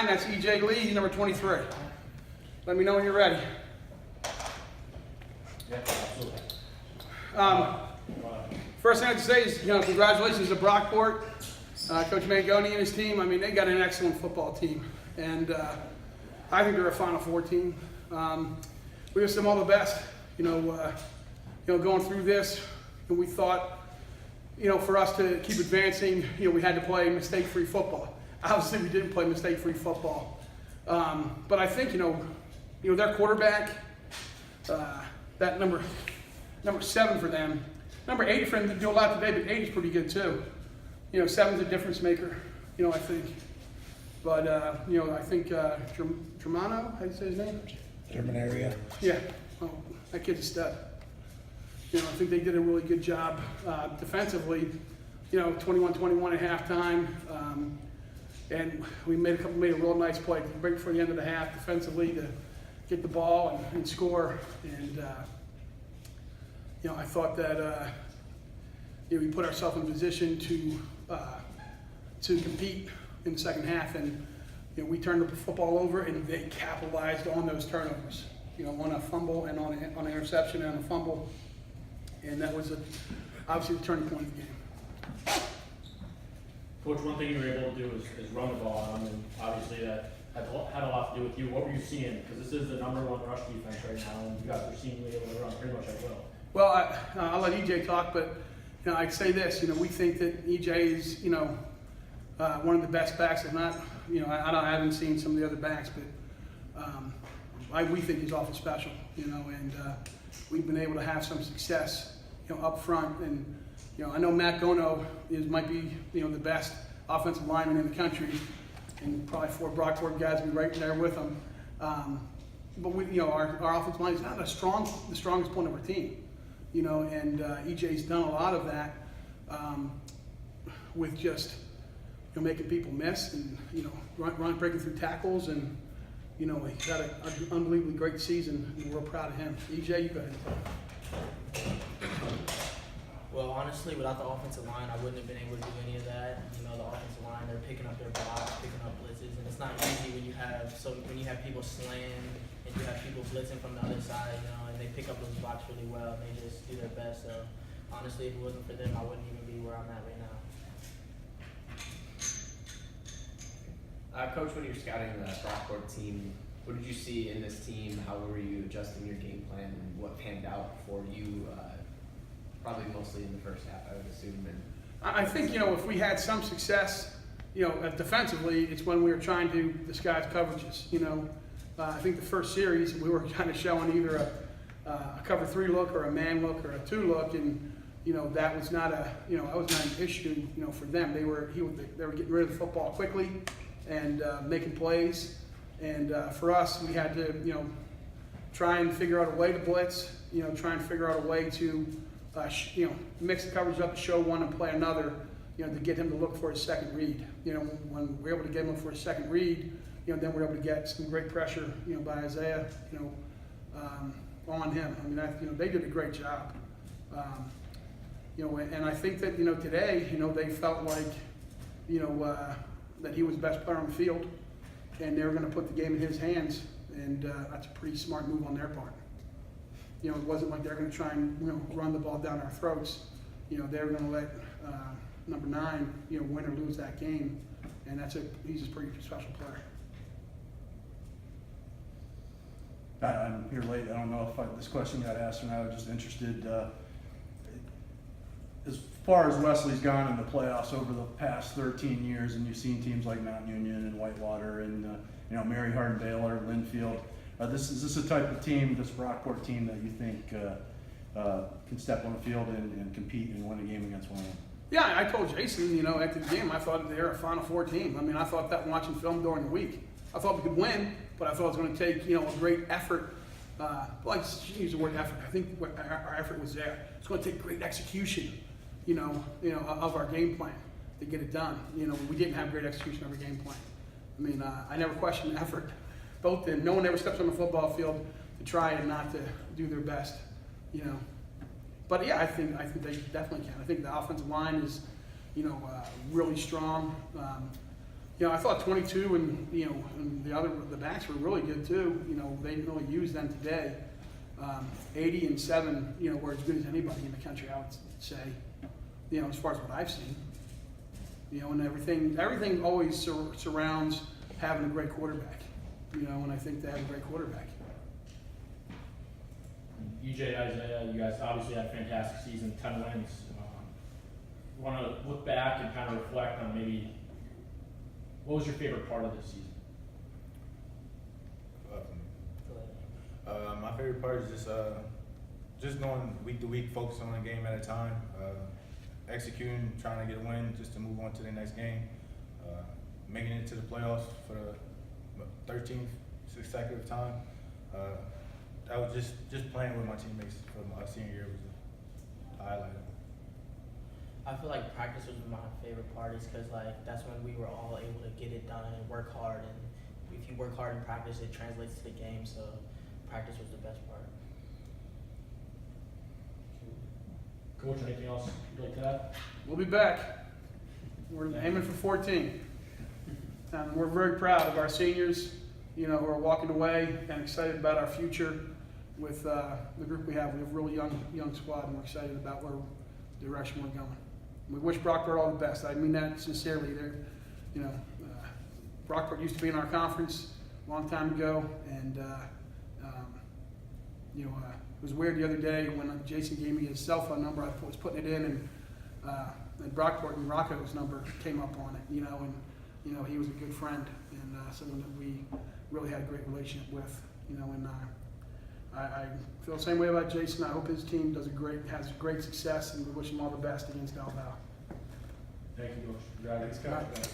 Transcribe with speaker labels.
Speaker 1: line, that's E.J. Lee, he's number 23. Let me know when you're ready.
Speaker 2: Yeah, absolutely.
Speaker 1: First thing I have to say is, congratulations to Brockport, Coach Mangoni and his team. I mean, they got an excellent football team, and I think they're a Final Four team. We wish them all the best. Going through this, and we thought, for us to keep advancing, we had to play mistake-free football. Obviously, we didn't play mistake-free football, but I think their quarterback, that number 7 for them. Number 8 for him didn't do a lot today, but 8 is pretty good too. 7's a difference maker, I think. But, I think Germano, how do you say his name?
Speaker 3: German area.
Speaker 1: Yeah, that kid's a stud. I think they did a really good job defensively, 21-21 at halftime. And we made a real nice play right before the end of the half defensively to get the ball and score. And, I thought that we put ourselves in a position to compete in the second half, and we turned the football over, and they capitalized on those turnovers. On a fumble and on an interception and a fumble, and that was obviously the turning point of the game.
Speaker 2: Coach, one thing you were able to do is run the ball on them, and obviously that had a lot to do with you. What were you seeing? Because this is the #1 rush defense right now, and you guys are seemingly able to run pretty much at will.
Speaker 1: Well, I'll let EJ talk, but I'd say this. We think that EJ is one of the best backs. If not, I haven't seen some of the other backs, but we think he's awful special. And we've been able to have some success, up front. And I know Matt Gono might be the best offensive lineman in the country, and probably 4 Brockport guys will be right there with him. But our offensive line is not the strongest point of our team. And EJ's done a lot of that with just making people miss and breaking through tackles, and he's had an unbelievably great season, and we're proud of him. EJ, you go ahead.
Speaker 4: Well, honestly, without the offensive line, I wouldn't have been able to do any of that. The offensive line, they're picking up their blocks, picking up blitzes, and it's not easy when you have people slaying and you have people blitzing from the other side, and they pick up those blocks really well, and they just do their best. So, honestly, if it wasn't for them, I wouldn't even be where I'm at right now.
Speaker 5: Coach, when you're scouting the Brockport team, what did you see in this team? How were you adjusting your game plan, and what panned out for you? Probably mostly in the first half, I would assume. And
Speaker 1: I think if we had some success, defensively, it's when we were trying to disguise coverages. I think the first series we were kind of showing either a cover 3 look or a man look or a 2 look, and that was not an issue for them. They were getting rid of the football quickly and making plays, and for us we had to try and figure out a way to blitz, try and figure out a way to mix the coverage up, show one and play another, to get him to look for his second read. When we're able to get him for his second read, then we're able to get some great pressure, by Isaiah, on him. I mean, they did a great job. And I think that, today, they felt like, that he was the best player on the field, and they were going to put the game in his hands, and that's a pretty smart move on their part. It wasn't like they're going to try and, run the ball down our throats. They were going to let number 9, win or lose that game, and he's a pretty special player.
Speaker 3: I'm here late. I don't know if this question got asked or not. I was just interested. As far as Wesley's gone in the playoffs over the past 13 years, and you've seen teams like Mount Union and Whitewater and Mary Hardin Baylor, Linfield. Is this a type of team, this Brockport team, that you think can step on the field and compete and win a game against one of them?
Speaker 1: Yeah, I told Jason, after the game, I thought they were a Final Four team. I mean, I thought that watching film during the week. I thought we could win, but I thought it was going to take, a great effort. Well, I use the word effort. I think our effort was there. It's going to take great execution, of our game plan to get it done. We didn't have great execution of our game plan. I mean, I never questioned effort. Both did. No one ever steps on the football field to try and not to do their best, But yeah, I think they definitely can. I think the offensive line is, really strong. You know, I thought 22 and, you know, and the backs were really good too. You know, they didn't really use them today. 80 and 7, you know, were as good as anybody in the country, I would say, you know, as far as what I've seen. You know, and everything always surrounds having a great quarterback. You know, and I think they have a great quarterback.
Speaker 2: EJ, Isaiah, you guys obviously had a fantastic season, 10 wins. Want to look back and kind of reflect on maybe what was your favorite part of this season?
Speaker 6: My favorite part is just going week to week, focusing on a game at a time, executing, trying to get a win just to move on to the next game, making it to the playoffs for the 13th consecutive time. That was just playing with my teammates for my senior year was the highlight.
Speaker 4: I feel like practice was my favorite part, is because like that's when we were all able to get it done and work hard. And if you work hard in practice, it translates to the game. So practice was the best part.
Speaker 2: Coach, anything else you'd like to add?
Speaker 1: We'll be back. We're aiming for 14. We're very proud of our seniors, you know, who are walking away and excited about our future with the group we have. We have a really young squad, and we're excited about where the direction we're going. We wish Brockport all the best. I mean that sincerely. You know, Brockport used to be in our conference a long time ago, and you know, it was weird the other day when Jason gave me his cell phone number. I was putting it in, and Brockport and Rocco's number came up on it. You know, and you know he was a good friend and someone that we really had a great relationship with. You know, and I feel the same way about Jason. I hope his team has great success, and we wish him all the best against Del Val.
Speaker 2: Thank you, Coach. Congratulations.
Speaker 1: Thanks, Coach.